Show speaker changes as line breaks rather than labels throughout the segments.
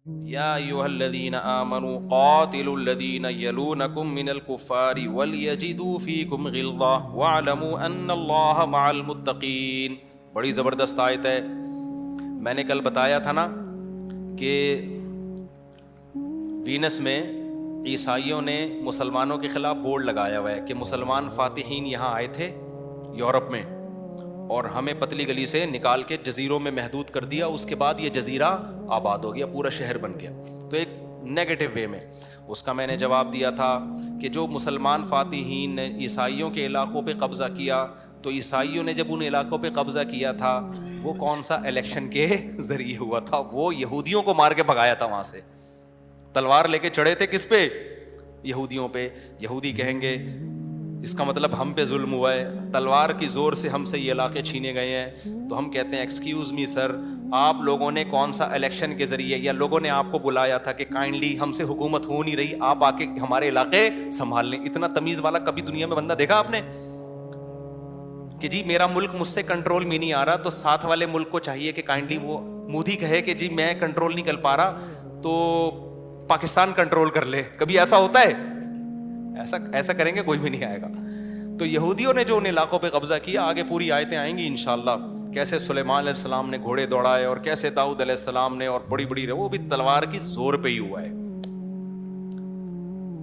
یا ایھا الذین آمنوا قاتلوا الذین یلونکم من الکفار ولیجدوا فیکم غلظہ واعلموا ان اللہ مع المتقین. بڑی زبردست آیت ہے. میں نے کل بتایا تھا نا کہ وینس میں عیسائیوں نے مسلمانوں کے خلاف بورڈ لگایا ہوا ہے کہ مسلمان فاتحین یہاں آئے تھے یورپ میں اور ہمیں پتلی گلی سے نکال کے جزیروں میں محدود کر دیا. اس کے بعد یہ جزیرہ آباد ہو گیا, پورا شہر بن گیا. تو ایک نیگیٹو وے میں اس کا میں نے جواب دیا تھا کہ جو مسلمان فاتحین نے عیسائیوں کے علاقوں پہ قبضہ کیا, تو عیسائیوں نے جب ان علاقوں پہ قبضہ کیا تھا وہ کون سا الیکشن کے ذریعے ہوا تھا؟ وہ یہودیوں کو مار کے بھگایا تھا وہاں سے. تلوار لے کے چڑھے تھے کس پہ؟ یہودیوں پہ. یہودی کہیں گے اس کا مطلب ہم پہ ظلم ہوا ہے, تلوار کی زور سے ہم سے یہ علاقے چھینے گئے ہیں. تو ہم کہتے ہیں ایکسکیوز می سر, آپ لوگوں نے کون سا الیکشن کے ذریعے یا لوگوں نے آپ کو بلایا تھا کہ کائنڈلی ہم سے حکومت ہو نہیں رہی, آپ آ کے ہمارے علاقے سنبھال لیں؟ اتنا تمیز والا کبھی دنیا میں بندہ دیکھا آپ نے کہ جی میرا ملک مجھ سے کنٹرول میں نہیں آ رہا, تو ساتھ والے ملک کو چاہیے کہ کائنڈلی وہ مودی کہے کہ جی میں کنٹرول نہیں کر پا رہا تو پاکستان کنٹرول کر لے. کبھی ایسا ہوتا ہے؟ ایسا کریں گے کوئی بھی نہیں آئے گا. تو یہودیوں نے جو ان علاقوں پہ قبضہ کیا, آگے پوری آیتیں آئیں گی انشاءاللہ, کیسے سلیمان علیہ السلام نے گھوڑے دوڑائے اور کیسے داؤد علیہ السلام نے, اور بڑی بڑی وہ بھی تلوار کی زور پہ ہی ہوا ہے.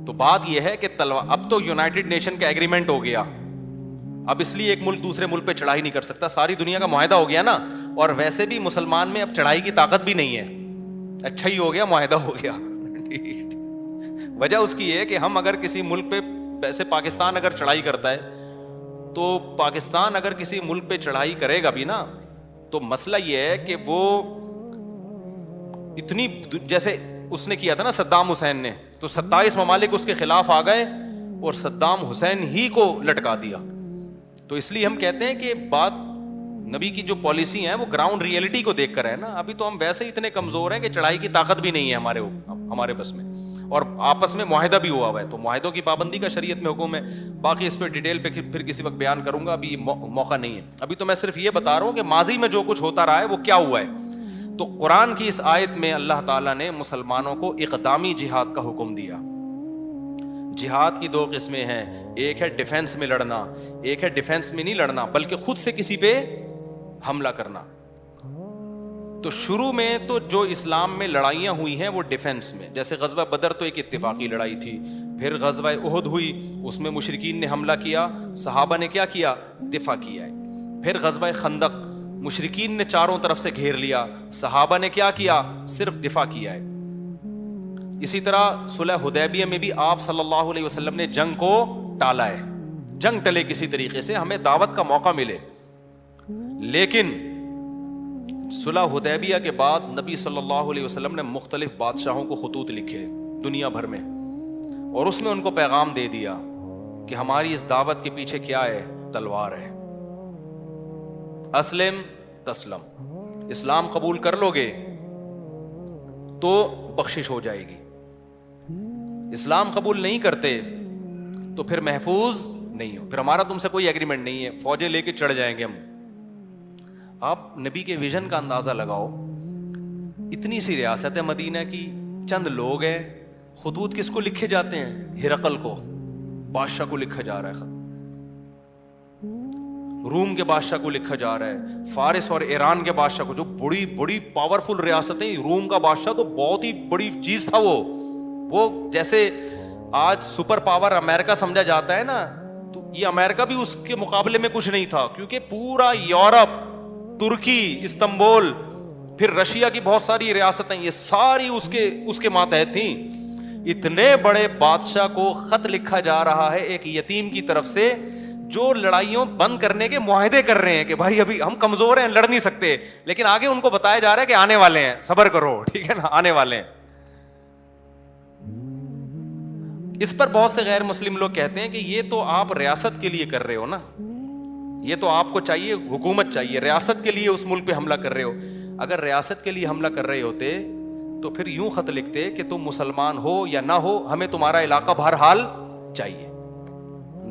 تو بات یہ ہے کہ اب تو یونائٹڈ نیشن کا ایگریمنٹ ہو گیا, اب اس لیے ایک ملک دوسرے ملک پہ چڑھائی نہیں کر سکتا, ساری دنیا کا معاہدہ ہو گیا نا. اور ویسے بھی مسلمان میں اب چڑھائی کی طاقت بھی نہیں ہے, اچھا ہی ہو گیا, معاہدہ ہو گیا. وجہ اس کی ہے کہ ہم اگر کسی ملک پہ, ویسے پاکستان اگر چڑھائی کرتا ہے تو پاکستان اگر کسی ملک پہ چڑھائی کرے گا بھی نا, تو مسئلہ یہ ہے کہ وہ اتنی, جیسے اس نے کیا تھا نا صدام حسین نے, تو 27 ممالک اس کے خلاف آ گئے اور صدام حسین ہی کو لٹکا دیا. تو اس لیے ہم کہتے ہیں کہ بات نبی کی جو پالیسی ہیں وہ گراؤنڈ ریئلٹی کو دیکھ کر ہے نا. ابھی تو ہم ویسے ہی اتنے کمزور ہیں کہ چڑھائی کی طاقت بھی نہیں ہے ہمارے بس میں, اور آپس میں معاہدہ بھی ہوا ہوا ہے. تو معاہدوں کی پابندی کا شریعت میں حکم ہے. باقی اس پہ ڈیٹیل پہ پھر کسی وقت بیان کروں گا, ابھی موقع نہیں ہے. ابھی تو میں صرف یہ بتا رہا ہوں کہ ماضی میں جو کچھ ہوتا رہا ہے وہ کیا ہوا ہے. تو قرآن کی اس آیت میں اللہ تعالیٰ نے مسلمانوں کو اقدامی جہاد کا حکم دیا. جہاد کی 2 قسمیں ہیں, ایک ہے ڈیفنس میں لڑنا, ایک ہے ڈیفنس میں نہیں لڑنا بلکہ خود سے کسی پہ حملہ کرنا. تو شروع میں تو جو اسلام میں لڑائیاں ہوئی ہیں وہ ڈیفنس میں, جیسے غزوہ بدر تو ایک اتفاقی لڑائی تھی, پھر غزوہ احد ہوئی, اس میں مشرکین نے حملہ کیا, صحابہ نے کیا کیا؟ دفاع کیا ہے. پھر غزوہ خندق, مشرکین نے چاروں طرف سے گھیر لیا, صحابہ نے کیا کیا؟ صرف دفاع کیا ہے. اسی طرح صلح حدیبیہ میں بھی آپ صلی اللہ علیہ وسلم نے جنگ کو ٹالا ہے, جنگ ٹلے کسی طریقے سے, ہمیں دعوت کا موقع ملے. لیکن صلح حدیبیہ کے بعد نبی صلی اللہ علیہ وسلم نے مختلف بادشاہوں کو خطوط لکھے دنیا بھر میں, اور اس میں ان کو پیغام دے دیا کہ ہماری اس دعوت کے پیچھے کیا ہے؟ تلوار ہے. اسلم تسلم, اسلام قبول کر لو گے تو بخشش ہو جائے گی, اسلام قبول نہیں کرتے تو پھر محفوظ نہیں ہو, پھر ہمارا تم سے کوئی ایگریمنٹ نہیں ہے, فوجیں لے کے چڑھ جائیں گے ہم. آپ نبی کے ویژن کا اندازہ لگاؤ, اتنی سی ریاست ہے مدینہ کی, چند لوگ ہیں, خطوط کس کو لکھے جاتے ہیں؟ ہرقل کو, بادشاہ کو لکھا جا رہا ہے خط, روم کے بادشاہ کو لکھا جا رہا ہے, فارس اور ایران کے بادشاہ کو, جو بڑی بڑی پاورفل ریاستیں. روم کا بادشاہ تو بہت ہی بڑی چیز تھا, وہ جیسے آج سپر پاور امریکہ سمجھا جاتا ہے نا, تو یہ امریکہ بھی اس کے مقابلے میں کچھ نہیں تھا, کیونکہ پورا یورپ, ترکی, استنبول, پھر رشیا کی بہت ساری ریاستیں, یہ ساری اس کے ماتحت تھیں. اتنے بڑے بادشاہ کو خط لکھا جا رہا ہے ایک یتیم کی طرف سے, جو لڑائیوں بند کرنے کے معاہدے کر رہے ہیں کہ بھائی ابھی ہم کمزور ہیں, لڑ نہیں سکتے, لیکن آگے ان کو بتایا جا رہا ہے کہ آنے والے ہیں, صبر کرو, ٹھیک ہے نا, آنے والے ہیں. اس پر بہت سے غیر مسلم لوگ کہتے ہیں کہ یہ تو آپ ریاست کے لیے کر رہے ہو نا, یہ تو آپ کو چاہیے, حکومت چاہیے, ریاست کے لیے اس ملک پہ حملہ کر رہے ہو. اگر ریاست کے لیے حملہ کر رہے ہوتے تو پھر یوں خط لکھتے کہ تم مسلمان ہو یا نہ ہو, ہمیں تمہارا علاقہ بہرحال چاہیے.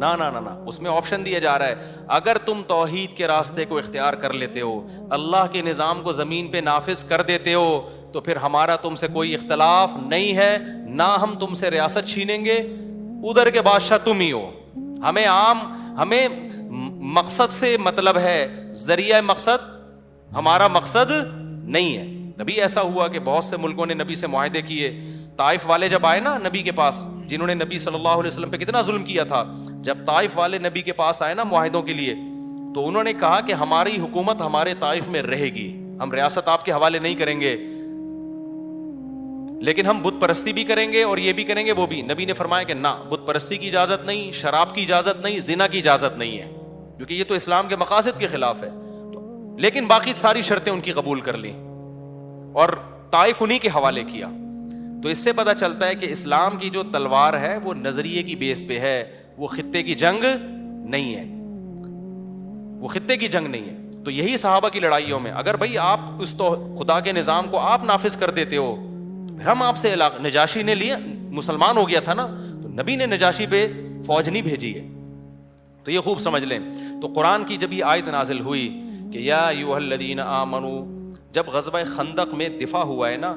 نا نا نا نا، اس میں آپشن دیا جا رہا ہے اگر تم توحید کے راستے کو اختیار کر لیتے ہو، اللہ کے نظام کو زمین پہ نافذ کر دیتے ہو، تو پھر ہمارا تم سے کوئی اختلاف نہیں ہے، نہ ہم تم سے ریاست چھینیں گے، ادھر کے بادشاہ تم ہی ہو، ہمیں مقصد سے مطلب ہے، ذریعہ مقصد ہمارا مقصد نہیں ہے۔ تبھی ایسا ہوا کہ بہت سے ملکوں نے نبی سے معاہدے کیے۔ طائف والے جب آئے نا نبی کے پاس، جنہوں نے نبی صلی اللہ علیہ وسلم پہ کتنا ظلم کیا تھا، جب طائف والے نبی کے پاس آئے نا معاہدوں کے لیے، تو انہوں نے کہا کہ ہماری حکومت ہمارے طائف میں رہے گی، ہم ریاست آپ کے حوالے نہیں کریں گے، لیکن ہم بت پرستی بھی کریں گے اور یہ بھی کریں گے وہ بھی۔ نبی نے فرمایا کہ نہ، بت پرستی کی اجازت نہیں، شراب کی اجازت نہیں، زنا کی اجازت نہیں ہے، کیونکہ یہ تو اسلام کے مقاصد کے خلاف ہے، لیکن باقی ساری شرطیں ان کی قبول کر لیں اور طائف انہی کے حوالے کیا۔ تو اس سے پتہ چلتا ہے کہ اسلام کی جو تلوار ہے وہ نظریے کی بیس پہ ہے، وہ خطے کی جنگ نہیں ہے، وہ خطے کی جنگ نہیں ہے۔ تو یہی صحابہ کی لڑائیوں میں اگر بھائی آپ اس تو خدا کے نظام کو آپ نافذ کر دیتے ہو، تو پھر ہم آپ سے نجاشی نے لیا، مسلمان ہو گیا تھا نا، تو نبی نے نجاشی پہ فوج نہیں بھیجی ہے۔ تو یہ خوب سمجھ لیں۔ تو قرآن کی جب یہ آیت نازل ہوئی کہ یا ایھا الذین آمنوا، جب غزوہ خندق میں دفاع ہوا ہے نا،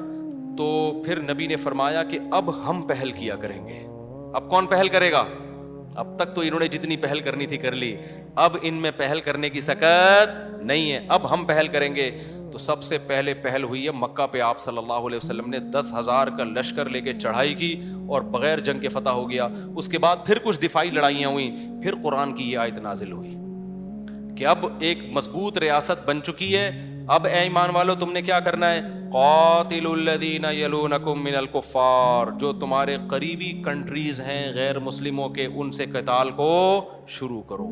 تو پھر نبی نے فرمایا کہ اب ہم پہل کیا کریں گے۔ اب کون پہل کرے گا؟ اب تک تو انہوں نے جتنی پہل کرنی تھی کر لی، اب ان میں پہل کرنے کی سکت نہیں ہے، اب ہم پہل کریں گے۔ تو سب سے پہلے پہل ہوئی ہے مکہ پہ، آپ صلی اللہ علیہ وسلم نے 10,000 کا لشکر لے کے چڑھائی کی اور بغیر جنگ کے فتح ہو گیا۔ اس کے بعد پھر کچھ دفاعی لڑائیاں ہوئیں، پھر قرآن کی یہ آیت نازل ہوئی کہ اب ایک مضبوط ریاست بن چکی ہے، اب اے ایمان والو تم نے کیا کرنا ہے؟ قاتلوا الذین یلونکم من الکفار، جو تمہارے قریبی کنٹریز ہیں غیر مسلموں کے، ان سے قتال کو شروع کرو۔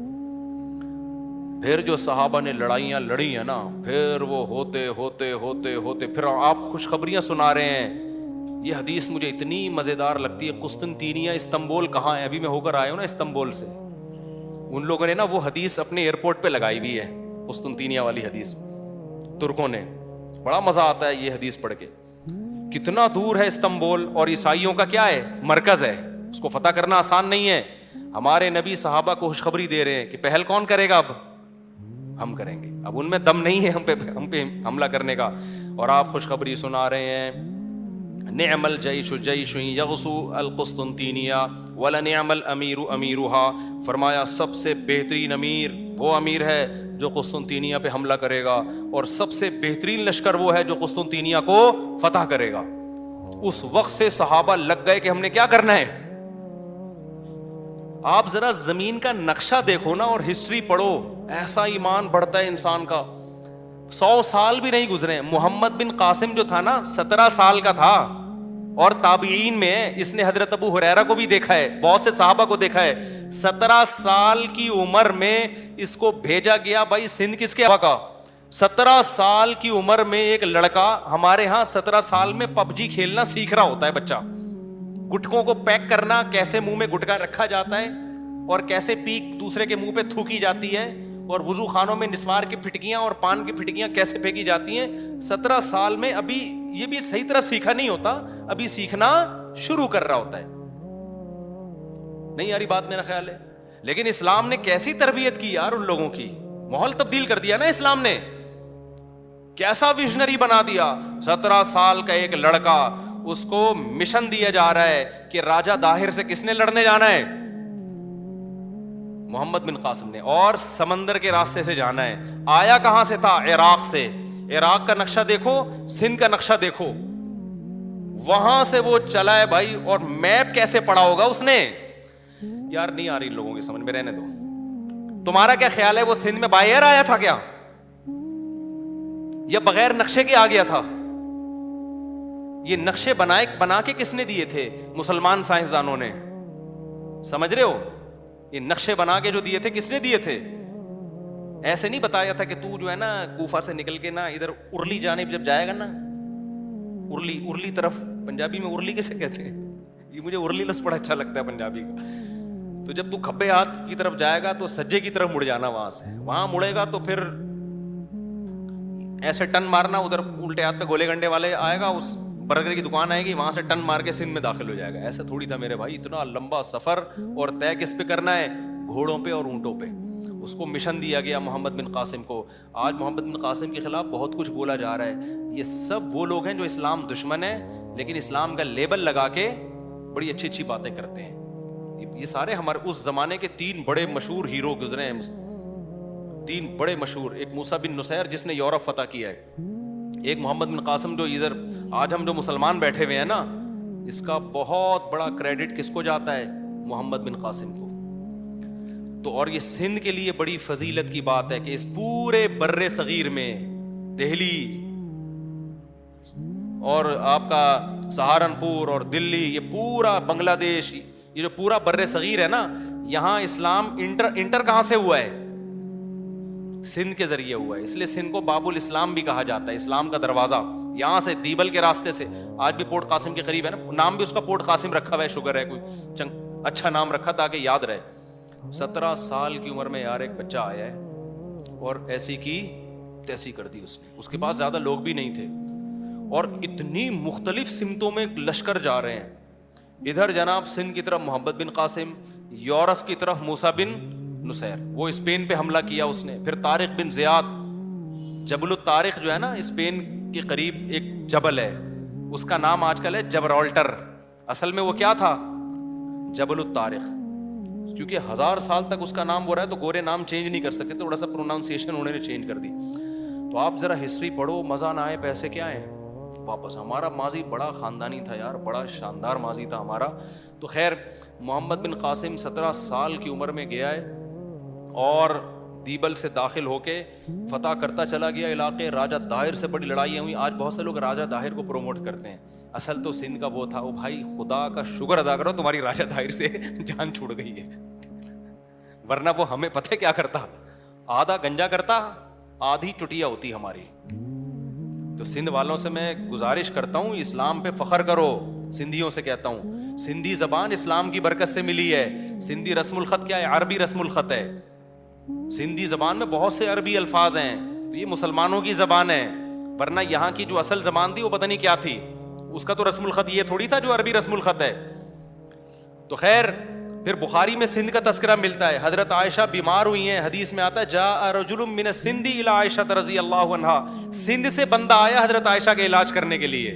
پھر جو صحابہ نے لڑائیاں لڑی ہیں نا، پھر وہ ہوتے ہوتے ہوتے ہوتے پھر آپ خوشخبریاں سنا رہے ہیں۔ یہ حدیث مجھے اتنی مزیدار لگتی ہے، قسطنطینیہ استنبول کہاں ہے؟ ابھی میں ہو کر آیا ہوں نا استنبول سے، ان لوگوں نے نا وہ حدیث اپنے ایئرپورٹ پہ لگائی ہوئی ہے، قسطنطینیہ والی حدیث، ترکوں نے۔ بڑا مزہ آتا ہے یہ حدیث پڑھ کے، کتنا دور ہے استنبول، اور عیسائیوں کا کیا ہے؟ مرکز ہے، اس کو فتح کرنا آسان نہیں ہے۔ ہمارے نبی صحابہ کو خوشخبری دے رہے ہیں کہ پہل کون کرے گا؟ اب ہم کریں گے، اب ان میں دم نہیں ہے ہم پہ حملہ کرنے کا، اور آپ خوشخبری سنا رہے ہیں۔ نعم الجیش جیش یغزو القسطنطینیہ ولنعم الامیر امیرها، فرمایا سب سے بہترین امیر وہ امیر ہے جو قسطنطینیہ پہ حملہ کرے گا، اور سب سے بہترین لشکر وہ ہے جو قسطنطینیہ کو فتح کرے گا۔ اس وقت سے صحابہ لگ گئے کہ ہم نے کیا کرنا ہے۔ آپ ذرا زمین کا نقشہ دیکھو نا اور ہسٹری پڑھو، ایسا ایمان بڑھتا ہے انسان کا۔ 100 سال بھی نہیں گزرے، محمد بن قاسم جو تھا نا 17 سال کا تھا، اور تابعین میں اس نے حضرت ابو ہریرہ کو بھی دیکھا ہے، بہت سے صحابہ کو دیکھا ہے۔ 17 سال کی عمر میں اس کو بھیجا گیا، بھائی سندھ کس کے کا؟ 17 سال کی عمر میں ایک لڑکا، ہمارے ہاں 17 سال میں پب جی کھیلنا سیکھ رہا ہوتا ہے بچہ، گٹکوں کو پیک کرنا، کیسے منہ میں گٹکا رکھا جاتا ہے اور کیسے پیک دوسرے کے منہ پہ تھوکی جاتی ہے، اور وضو خانوں میں نسوار کی پھٹکیاں اور پان کی پھٹکیاں کیسے پھینکی جاتی ہیں۔ 17 سال میں ابھی یہ بھی صحیح طرح سیکھا نہیں ہوتا، ابھی سیکھنا شروع کر رہا ہوتا ہے۔ نہیں یاری بات میرا خیال ہے، لیکن اسلام نے کیسی تربیت کی یار ان لوگوں کی، ماحول تبدیل کر دیا نا اسلام نے، کیسا ویژنری بنا دیا۔ 17 سال کا ایک لڑکا، اس کو مشن دیا جا رہا ہے کہ راجہ داہر سے کس نے لڑنے جانا ہے؟ محمد بن قاسم نے، اور سمندر کے راستے سے جانا ہے۔ آیا کہاں سے تھا؟ عراق سے۔ عراق کا نقشہ دیکھو، سندھ کا نقشہ دیکھو، وہاں سے وہ چلا ہے بھائی، اور میپ کیسے پڑا ہوگا اس نے؟ یار نہیں آ رہی لوگوں کی سمجھ میں، رہنے دو۔ تمہارا کیا خیال ہے وہ سندھ میں بائی ایئر آیا تھا کیا، یا بغیر نقشے کے آ گیا تھا؟ یہ نقشے بنا کے کس نے دیے تھے؟ مسلمان سائنسدانوں نے، سمجھ رہے ہو؟ یہ نقشے بنا کے جو دیے تھے کس نے دیے تھے؟ ایسے نہیں بتایا تھا کہ تو جو ہے نا کوفہ سے نکل کے نا ادھر ارلی جانب جب جائے گا نا، ارلی طرف، پنجابی میں ارلی کسے کہتے ہیں؟ یہ مجھے ارلی لفظ بڑا اچھا لگتا ہے پنجابی کا۔ تو جب تو کھبے ہاتھ کی طرف جائے گا تو سجے کی طرف مڑ جانا، وہاں سے وہاں مڑے گا تو پھر ایسے ٹن مارنا، ادھر الٹے ہاتھ پہ گولے گنڈے والے آئے گا، اس برگر کی دکان آئے گی، وہاں سے ٹن مار کے سندھ میں داخل ہو جائے گا۔ ایسا تھوڑی تھا میرے بھائی، اتنا لمبا سفر، اور طے کس پہ کرنا ہے؟ گھوڑوں پہ اور اونٹوں پہ. اس کو مشن دیا گیا محمد بن قاسم کو. آج محمد بن قاسم کے خلاف بہت کچھ بولا جا رہا ہے. یہ سب وہ لوگ ہیں جو اسلام دشمن ہے لیکن اسلام کا لیبل لگا کے بڑی اچھی اچھی باتیں کرتے ہیں. یہ سارے ہمارے اس زمانے کے 3 بڑے مشہور ہیرو گزرے ہیں, 3 بڑے مشہور. ایک موسیٰ بن نصیر جس نے یورپ فتح کیا ہے, ایک محمد بن قاسم جو ادھر آج ہم جو مسلمان بیٹھے ہوئے ہیں نا, اس کا بہت بڑا کریڈٹ کس کو جاتا ہے؟ محمد بن قاسم کو. تو اور یہ سندھ کے لیے بڑی فضیلت کی بات ہے کہ اس پورے بر صغیر میں دہلی اور آپ کا سہارنپور اور دلی, یہ پورا بنگلہ دیش, یہ جو پورا بر صغیر ہے نا, یہاں اسلام انٹر کہاں سے ہوا ہے؟ سندھ کے ذریعے ہوا ہے. اس لیے سندھ کو باب الاسلام بھی کہا جاتا ہے, اسلام کا دروازہ. یہاں سے دیبل کے راستے سے, آج بھی پورٹ قاسم کے قریب ہے نا, نام بھی اس کا پورٹ قاسم رکھا ہوا ہے, شکر ہے کوئی اچھا نام رکھا تاکہ یاد رہے. 17 سال کی عمر میں یار ایک بچہ آیا ہے اور ایسی کی تیسی کر دی اس نے. اس کے پاس زیادہ لوگ بھی نہیں تھے اور اتنی مختلف سمتوں میں لشکر جا رہے ہیں. ادھر جناب سندھ کی طرف محمد بن قاسم, یورپ کی طرف موسیٰ بن نصیر, وہ اسپین پہ حملہ کیا اس نے. پھر طارق بن زیاد, جبل الطارق جو ہے نا اسپین کے قریب ایک جبل ہے, اس کا نام آج کل ہے جبرالٹر. اصل میں وہ کیا تھا؟ جبل الطارق. کیونکہ 1000 سال تک اس کا نام ہو رہا ہے تو گورے نام چینج نہیں کر سکتے, تھوڑا سا پروناؤنسیشن انہوں نے چینج کر دی. تو آپ ذرا ہسٹری پڑھو, مزہ نہ آئے پیسے کیا ہیں واپس. ہمارا ماضی بڑا خاندانی تھا یار, بڑا شاندار ماضی تھا ہمارا. تو خیر محمد بن قاسم 17 سال کی عمر میں گیا ہے اور دیبل سے داخل ہو کے فتح کرتا چلا گیا علاقے. راجہ داہر سے بڑی لڑائیاں ہوئی. آج بہت سے لوگ راجہ داہر کو پروموٹ کرتے ہیں, اصل تو سندھ کا وہ تھا. وہ بھائی خدا کا شکر ادا کرو تمہاری راجہ داہر سے جان چھوڑ گئی ہے, ورنہ وہ ہمیں پتہ کیا کرتا, آدھا گنجا کرتا, آدھی چٹیا ہوتی ہماری. تو سندھ والوں سے میں گزارش کرتا ہوں, اسلام پہ فخر کرو. سندھیوں سے کہتا ہوں, سندھی زبان اسلام کی برکت سے ملی ہے. سندھی رسم الخط کیا ہے؟ عربی رسم الخط ہے. سندھی زبان میں بہت سے عربی الفاظ ہیں, تو یہ مسلمانوں کی زبان ہے, ورنہ یہاں کی جو اصل زبان تھی وہ پتہ نہیں کیا تھی. اس کا تو رسم الخط یہ تھوڑی تھا جو عربی رسم الخط ہے. تو خیر پھر بخاری میں سندھ کا تذکرہ ملتا ہے. حضرت عائشہ بیمار ہوئی ہیں, حدیث میں آتا ہے جاء رجل من السندھ الی عائشہ رضی اللہ عنہا, سندھ سے بندہ آیا حضرت عائشہ کے علاج کرنے کے لیے.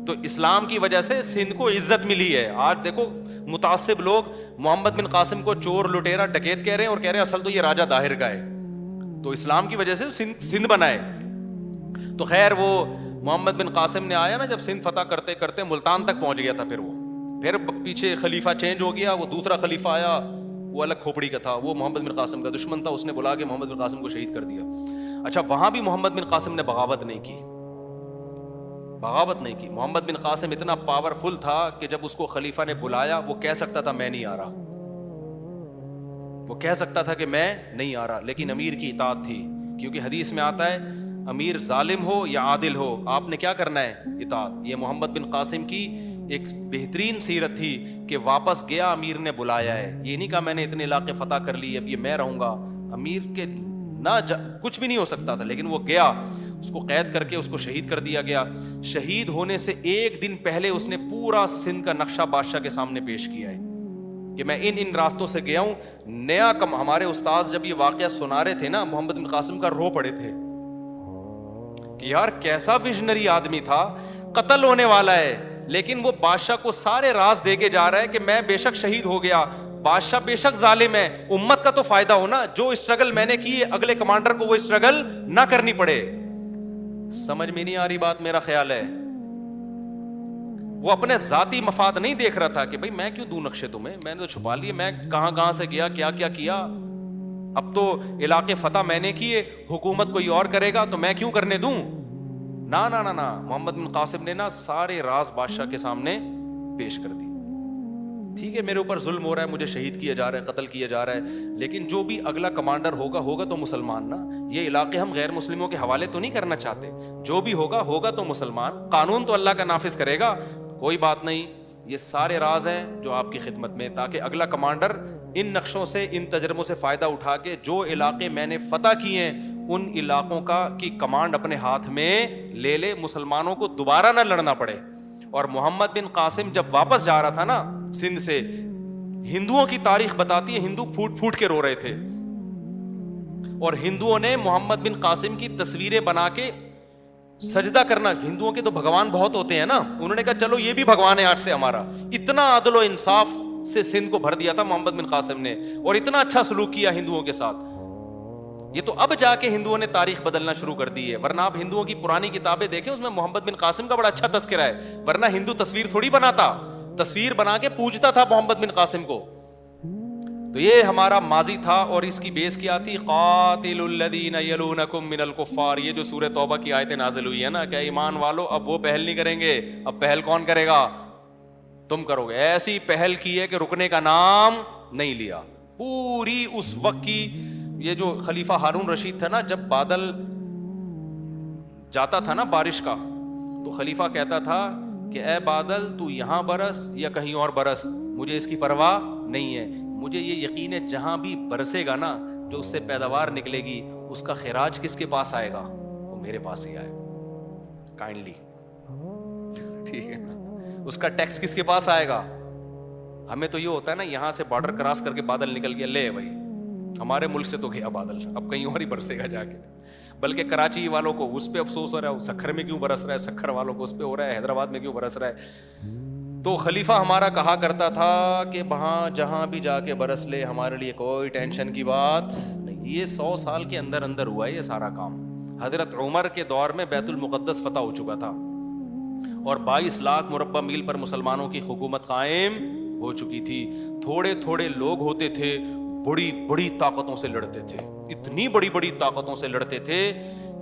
تو اسلام کی وجہ سے سندھ کو عزت ملی ہے. آج دیکھو متعصب لوگ محمد بن قاسم کو چور, لٹیرا, ڈکیت کہہ رہے ہیں اور کہہ رہے ہیں اصل تو یہ راجہ داہر کا ہے. تو اسلام کی وجہ سے سندھ بنا ہے. تو خیر وہ محمد بن قاسم نے آیا نا, جب سندھ فتح کرتے کرتے ملتان تک پہنچ گیا تھا. پھر پیچھے خلیفہ چینج ہو گیا, وہ دوسرا خلیفہ آیا, وہ الگ کھوپڑی کا تھا, وہ محمد بن قاسم کا دشمن تھا. اس نے بلا کے محمد بن قاسم کو شہید کر دیا. اچھا وہاں بھی محمد بن قاسم نے بغاوت نہیں کی. محمد بن قاسم اتنا پاورفل تھا کہ جب اس کو خلیفہ نے بلایا, وہ کہہ سکتا تھا میں نہیں آ رہا, وہ کہہ سکتا تھا کہ میں نہیں آ رہا, لیکن امیر کی اطاعت تھی. کیونکہ حدیث میں آتا ہے امیر ظالم ہو یا عادل ہو, آپ نے کیا کرنا ہے؟ اطاعت. یہ محمد بن قاسم کی ایک بہترین سیرت تھی کہ واپس گیا, امیر نے بلایا ہے. یہ نہیں کہا میں نے اتنے علاقے فتح کر لیے اب یہ میں رہوں گا. امیر کے کچھ بھی نہیں ہو سکتا تھا, لیکن وہ گیا, اس کو قید کر کے اس کو شہید کر دیا گیا. شہید ہونے سے ایک دن پہلے اس نے پورا سندھ کا نقشہ بادشاہ کے سامنے پیش کیا ہے کہ میں ان راستوں سے گیا ہوں. نیا ہمارے استاذ جب یہ واقعہ سنا رہے تھے نا, محمد بن قاسم کا رو پڑے تھے کہ یار کیسا ویژنری آدمی تھا, قتل ہونے والا ہے لیکن وہ بادشاہ کو سارے راز دے کے جا رہا ہے کہ میں بے شک شہید ہو گیا, بادشاہ بے شک ظالم ہے, امت کا تو فائدہ ہو نا, جو اسٹرگل میں نے کی ہے اگلے کمانڈر کو وہ اسٹرگل نہ کرنی پڑے. سمجھ میں نہیں آ رہی بات, میرا خیال ہے وہ اپنے ذاتی مفاد نہیں دیکھ رہا تھا کہ بھائی میں کیوں دوں نقشے تمہیں, میں نے تو چھپا لیے, میں کہاں سے گیا, کیا کیا, اب تو علاقے فتح میں نے کیے, حکومت کوئی اور کرے گا تو میں کیوں کرنے دوں. نہ محمد بن قاسم نے نا سارے راز بادشاہ کے سامنے پیش کر دی. ٹھیک ہے میرے اوپر ظلم ہو رہا ہے, مجھے شہید کیا جا رہا ہے, قتل کیا جا رہا ہے, لیکن جو بھی اگلا کمانڈر ہوگا تو مسلمان نا. یہ علاقے ہم غیر مسلموں کے حوالے تو نہیں کرنا چاہتے, جو بھی ہوگا تو مسلمان, قانون تو اللہ کا نافذ کرے گا, کوئی بات نہیں. یہ سارے راز ہیں جو آپ کی خدمت میں, تاکہ اگلا کمانڈر ان نقشوں سے, ان تجربوں سے فائدہ اٹھا کے جو علاقے میں نے فتح کیے ہیں ان علاقوں کی کمانڈ اپنے ہاتھ میں لے لے, مسلمانوں کو دوبارہ نہ لڑنا پڑے. اور محمد بن قاسم جب واپس جا رہا تھا نا سندھ سے, ہندوؤں کی تاریخ بتاتی ہے ہندو پھوٹ پھوٹ کے رو رہے تھے, اور ہندوؤں نے محمد بن قاسم کی تصویریں بنا کے سجدہ کرنا, ہندوؤں کے تو بھگوان بہت ہوتے ہیں نا, انہوں نے کہا چلو یہ بھی بھگوان ہے آج سے ہمارا. اتنا عدل و انصاف سے سندھ کو بھر دیا تھا محمد بن قاسم نے, اور اتنا اچھا سلوک کیا ہندوؤں کے ساتھ. یہ تو اب جا کے ہندوؤں نے تاریخ بدلنا شروع کر دی ہے, ورنہ آپ ہندوؤں کی پرانی کتابیں دیکھیں اس میں محمد بن قاسم کا بڑا اچھا تذکرہ ہے, ورنہ ہندو تصویر تھوڑی بناتا, تصویر بنا کے پوجتا تھا محمد بن قاسم کو. تو یہ ہمارا ماضی تھا, اور اس کی بیس کیا تھی, قاتل الذین یلونکم من الکفار. یہ جو سورہ توبہ کی آیتیں نازل ہوئی ہے نا, کہ ایمان والو اب وہ پہل نہیں کریں گے, اب پہل کون کرے گا, تم کرو گے. ایسی پہل کی ہے کہ رکنے کا نام نہیں لیا. پوری اس وقت کی, یہ جو خلیفہ ہارون رشید تھا نا, جب بادل جاتا تھا نا بارش کا, تو خلیفہ کہتا تھا کہ اے بادل تو یہاں برس یا کہیں اور برس, مجھے اس کی پرواہ نہیں ہے, مجھے یہ یقین ہے جہاں بھی برسے گا نا, جو اس سے پیداوار نکلے گی اس کا خراج کس کے پاس آئے گا, وہ میرے پاس ہی آئے گا کائنڈلی. ٹھیک ہے نا, اس کا ٹیکس کس کے پاس آئے گا. ہمیں تو یہ ہوتا ہے نا, یہاں سے بارڈر کراس کر کے بادل نکل گیا, لے بھائی ہمارے ملک سے تو گیا بادل, اب کہیں اور ہی برسے گا جا کے. بلکہ کراچی والوں کو اس پہ افسوس ہو رہا ہے, سکھر میں کیوں برس رہا ہے, سکھر والوں کو اس پہ ہو رہا ہے, حیدرآباد میں کیوں برس رہا ہے. تو خلیفہ ہمارا کہا کرتا تھا کہ وہاں جہاں بھی جا کے برس لے, ہمارے لیے کوئی ٹینشن کی بات نہیں. یہ 100 سال کے اندر اندر ہوا ہے یہ سارا کام. حضرت عمر کے دور میں بیت المقدس فتح ہو چکا تھا, اور 22 لاکھ مربع میل پر مسلمانوں کی حکومت قائم ہو چکی تھی. تھوڑے تھوڑے لوگ ہوتے تھے, بڑی بڑی طاقتوں سے لڑتے تھے, اتنی بڑی بڑی طاقتوں سے لڑتے تھے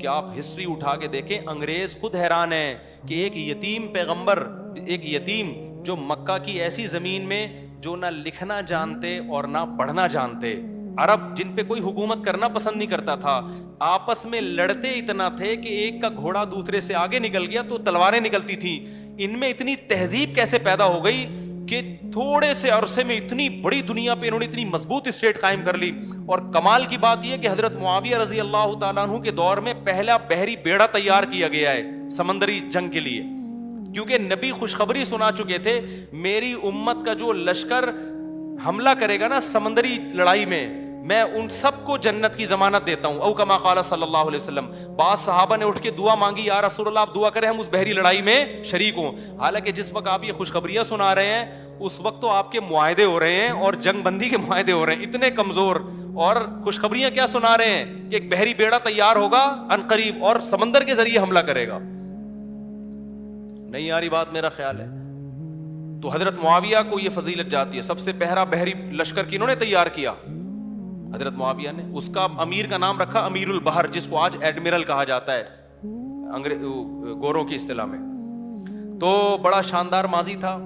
کہ آپ ہسٹری اٹھا کے دیکھیں, انگریز خود حیران ہیں کہ ایک یتیم پیغمبر, ایک یتیم جو مکہ کی ایسی زمین میں جو نہ لکھنا جانتے اور نہ پڑھنا جانتے, عرب جن پہ کوئی حکومت کرنا پسند نہیں کرتا تھا, آپس میں لڑتے اتنا تھے کہ ایک کا گھوڑا دوسرے سے آگے نکل گیا تو تلواریں نکلتی تھیں. ان میں اتنی تہذیب کیسے پیدا ہو گئی کہ تھوڑے سے عرصے میں اتنی بڑی دنیا پہ انہوں نے اتنی مضبوط اسٹیٹ قائم کر لی. اور کمال کی بات یہ کہ حضرت معاویہ رضی اللہ تعالیٰ عنہ کے دور میں پہلا بحری بیڑا تیار کیا گیا ہے سمندری جنگ کے لیے, کیونکہ نبی خوشخبری سنا چکے تھے, میری امت کا جو لشکر حملہ کرے گا نا سمندری لڑائی میں ان سب کو جنت کی ضمانت دیتا ہوں, او کما قال صلی اللہ علیہ وسلم. بعض صحابہ نے اٹھ کے دعا مانگی, یا رسول اللہ آپ دعا کریں ہم اس بحری لڑائی میں شریک ہوں. حالانکہ جس وقت آپ یہ خوشخبریاں سنا رہے ہیں اس وقت تو آپ کے معاہدے ہو رہے ہیں اور جنگ بندی کے معاہدے ہو رہے ہیں, اتنے کمزور, اور خوشخبریاں کیا سنا رہے ہیں کہ ایک بحری بیڑا تیار ہوگا عنقریب اور سمندر کے ذریعے حملہ کرے گا. نہیں آ رہی بات میرا خیال ہے. تو حضرت معاویہ کو یہ فضیلت جاتی ہے, سب سے پہلا بحری لشکر کنہوں نے تیار کیا, حضرت معاویہ نے. اس کا امیر کا نام رکھا امیر البحر, جس کو آج ایڈمرل کہا جاتا ہے گوروں کی اصطلاح میں. تو بڑا شاندار ماضی تھا.